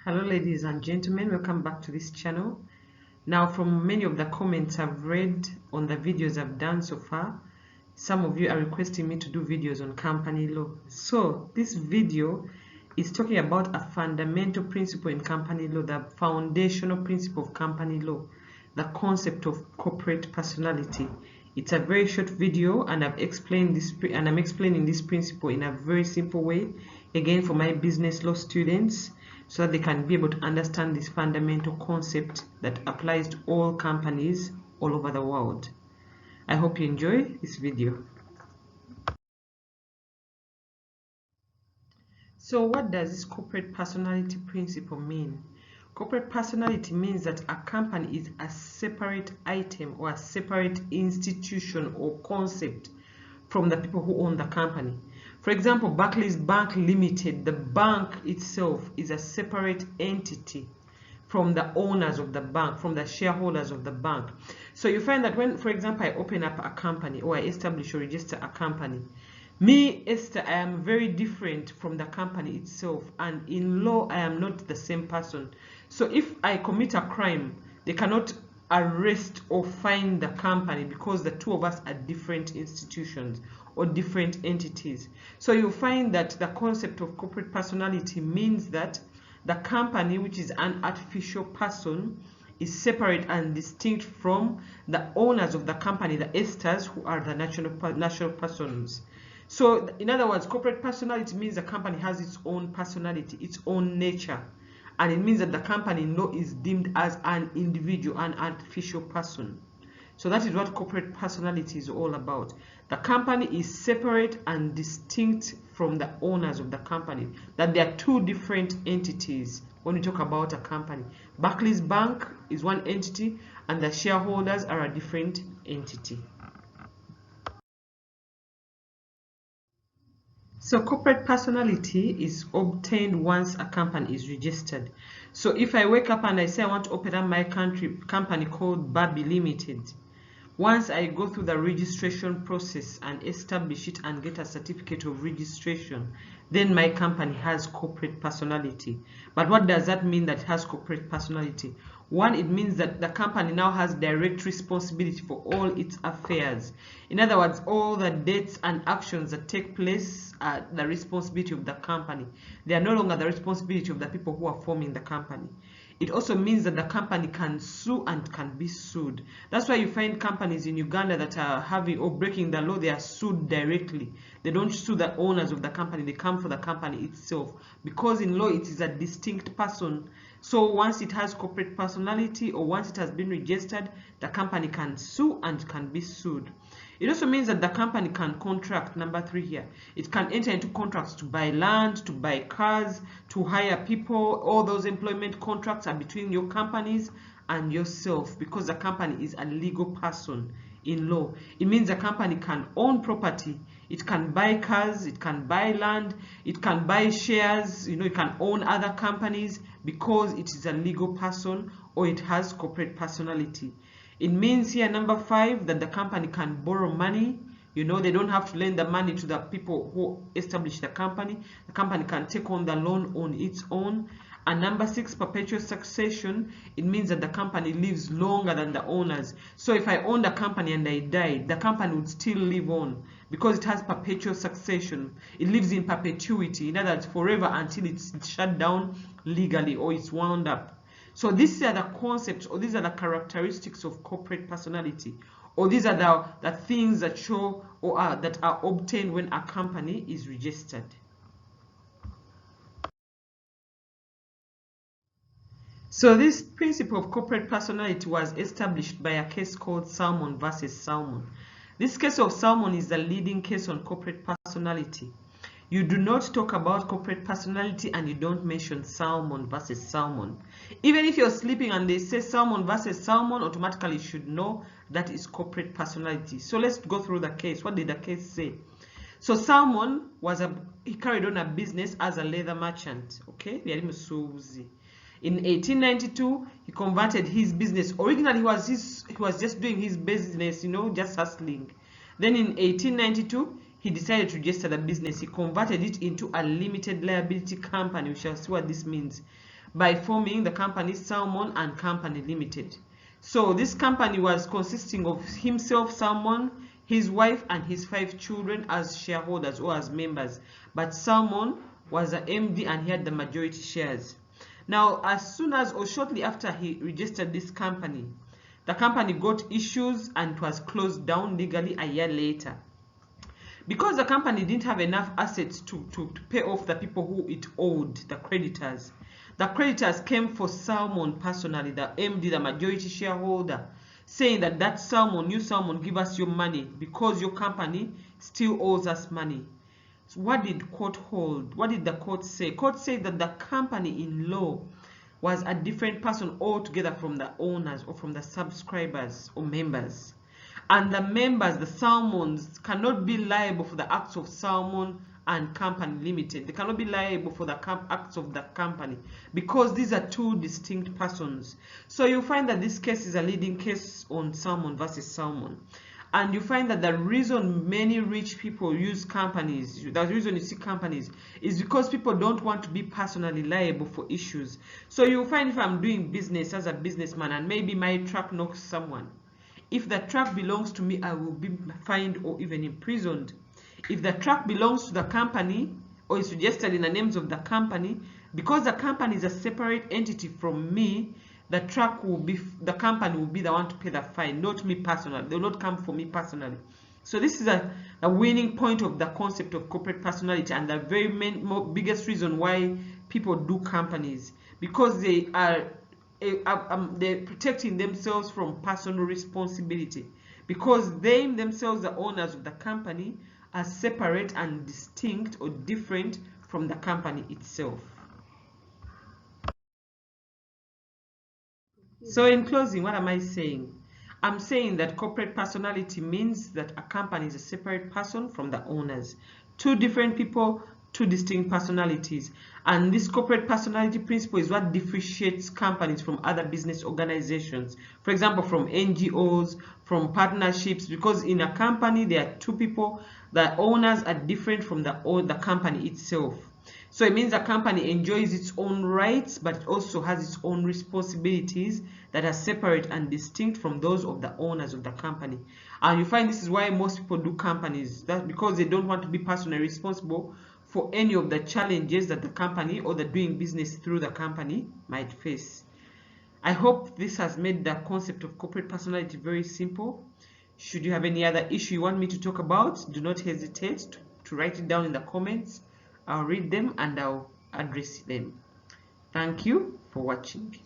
Hello ladies and gentlemen, welcome back to this channel. Now, from many of the comments I've read on the videos I've done so far, some of you are requesting me to do videos on company law. So this video is talking about a fundamental principle in company law, the foundational principle of company law, the concept of corporate personality. It's a very short video, and I'm explaining this principle in a very simple way, again for my business law students, so that they can be able to understand this fundamental concept that applies to all companies all over the world. I hope you enjoy this video. So what does this corporate personality principle mean? Corporate personality means that a company is a separate item or a separate institution or concept from the people who own the company. For example, Barclays Bank Limited, the bank itself is a separate entity from the owners of the bank, from the shareholders of the bank. So you find that when, for example, I open up a company or I establish or register a company, me, Esther, I am very different from the company itself, and in law, I am not the same person. So if I commit a crime, they cannot arrest or fine the company because the two of us are different institutions or different entities. So you find that the concept of corporate personality means that the company, which is an artificial person, is separate and distinct from the owners of the company, the Esters, who are the natural persons. So in other words, corporate personality means the company has its own personality, its own nature. And it means that the company in law is deemed as an individual, an artificial person. So that is what corporate personality is all about. The company is separate and distinct from the owners of the company. That there are two different entities when we talk about a company. Barclays Bank is one entity and the shareholders are a different entity. So corporate personality is obtained once a company is registered. So if I wake up and I say I want to open up my company called Babi Limited, once I go through the registration process and establish it and get a certificate of registration, then my company has corporate personality. But what does that mean that it has corporate personality? One, it means that the company now has direct responsibility for all its affairs. In other words, all the dates and actions that take place are the responsibility of the company. They are no longer the responsibility of the people who are forming the company. It also means that the company can sue and can be sued. That's why you find companies in Uganda that are having or breaking the law, they are sued directly. They don't sue the owners of the company, they come for the company itself. Because in law, it is a distinct person. So once it has corporate personality or once it has been registered, the company can sue and can be sued. It also means that the company can contract, number 3 here. It can enter into contracts to buy land, to buy cars, to hire people. All those employment contracts are between your companies and yourself because the company is a legal person in law. It means the company can own property. It can buy cars, it can buy land, it can buy shares, it can own other companies because it is a legal person or it has corporate personality. It means here, number 5, that the company can borrow money. They don't have to lend the money to the people who establish the company. The company can take on the loan on its own. And number 6, perpetual succession. It means that the company lives longer than the owners. So if I owned a company and I died, the company would still live on because it has perpetual succession. It lives in perpetuity. In other words, forever until it's shut down legally or it's wound up. So these are the concepts, or these are the characteristics of corporate personality, or these are the things that show or that are obtained when a company is registered. So this principle of corporate personality was established by a case called Salmon versus Salmon. This case of Salmon is the leading case on corporate personality. You do not talk about corporate personality and you don't mention Salmon versus Salmon. Even if you're sleeping and they say Salmon versus Salmon, automatically you should know that is corporate personality. So let's go through the case. What did the case say? So Salmon he carried on a business as a leather merchant. Okay, in 1892, he converted his business. Originally, he was just doing his business, just hustling. Then in 1892, he decided to register the business. He converted it into a limited liability company. We shall see what this means. by forming the company Salmon and Company Limited. So this company was consisting of himself, Salmon, his wife, and his 5 children as shareholders or as members. But Salmon was an MD and he had the majority shares. Now, as soon as or shortly after he registered this company, the company got issues and it was closed down legally a year later. Because the company didn't have enough assets to pay off the people who it owed, the creditors. The creditors came for Salmon personally, the MD, the majority shareholder, saying that new Salmon, give us your money because your company still owes us money. So what did court hold? What did the court say? Court said that the company in law was a different person altogether from the owners or from the subscribers or members. And the members, the Salmons, cannot be liable for the acts of Salmon and Company Limited. They cannot be liable for the acts of the company because these are 2 distinct persons. So you find that this case is a leading case on Salmon versus Salmon. And you find that the reason many rich people use companies, the reason you see companies, is because people don't want to be personally liable for issues. So you find if I'm doing business as a businessman and maybe my truck knocks someone, if the truck belongs to me, I will be fined or even imprisoned. If the truck belongs to the company or is registered in the names of the company, because the company is a separate entity from me, the company will be the one to pay the fine, not me personally. They will not come for me personally. So this is a winning point of the concept of corporate personality and the very biggest reason why people do companies, because they are they're protecting themselves from personal responsibility, because they themselves, the owners of the company, are separate and distinct or different from the company itself. So in closing, what am I saying? I'm saying that corporate personality means that a company is a separate person from the owners. 2 different people, 2 distinct personalities. And this corporate personality principle is what differentiates companies from other business organizations. For example, from NGOs, from partnerships, because in a company there are 2 people. The owners are different from the company itself. So it means a company enjoys its own rights, but it also has its own responsibilities that are separate and distinct from those of the owners of the company. And you find this is why most people do companies. That's because they don't want to be personally responsible for any of the challenges that the company or the doing business through the company might face. I hope this has made the concept of corporate personality very simple. Should you have any other issue you want me to talk about, do not hesitate to write it down in the comments. I'll read them and I'll address them. Thank you for watching.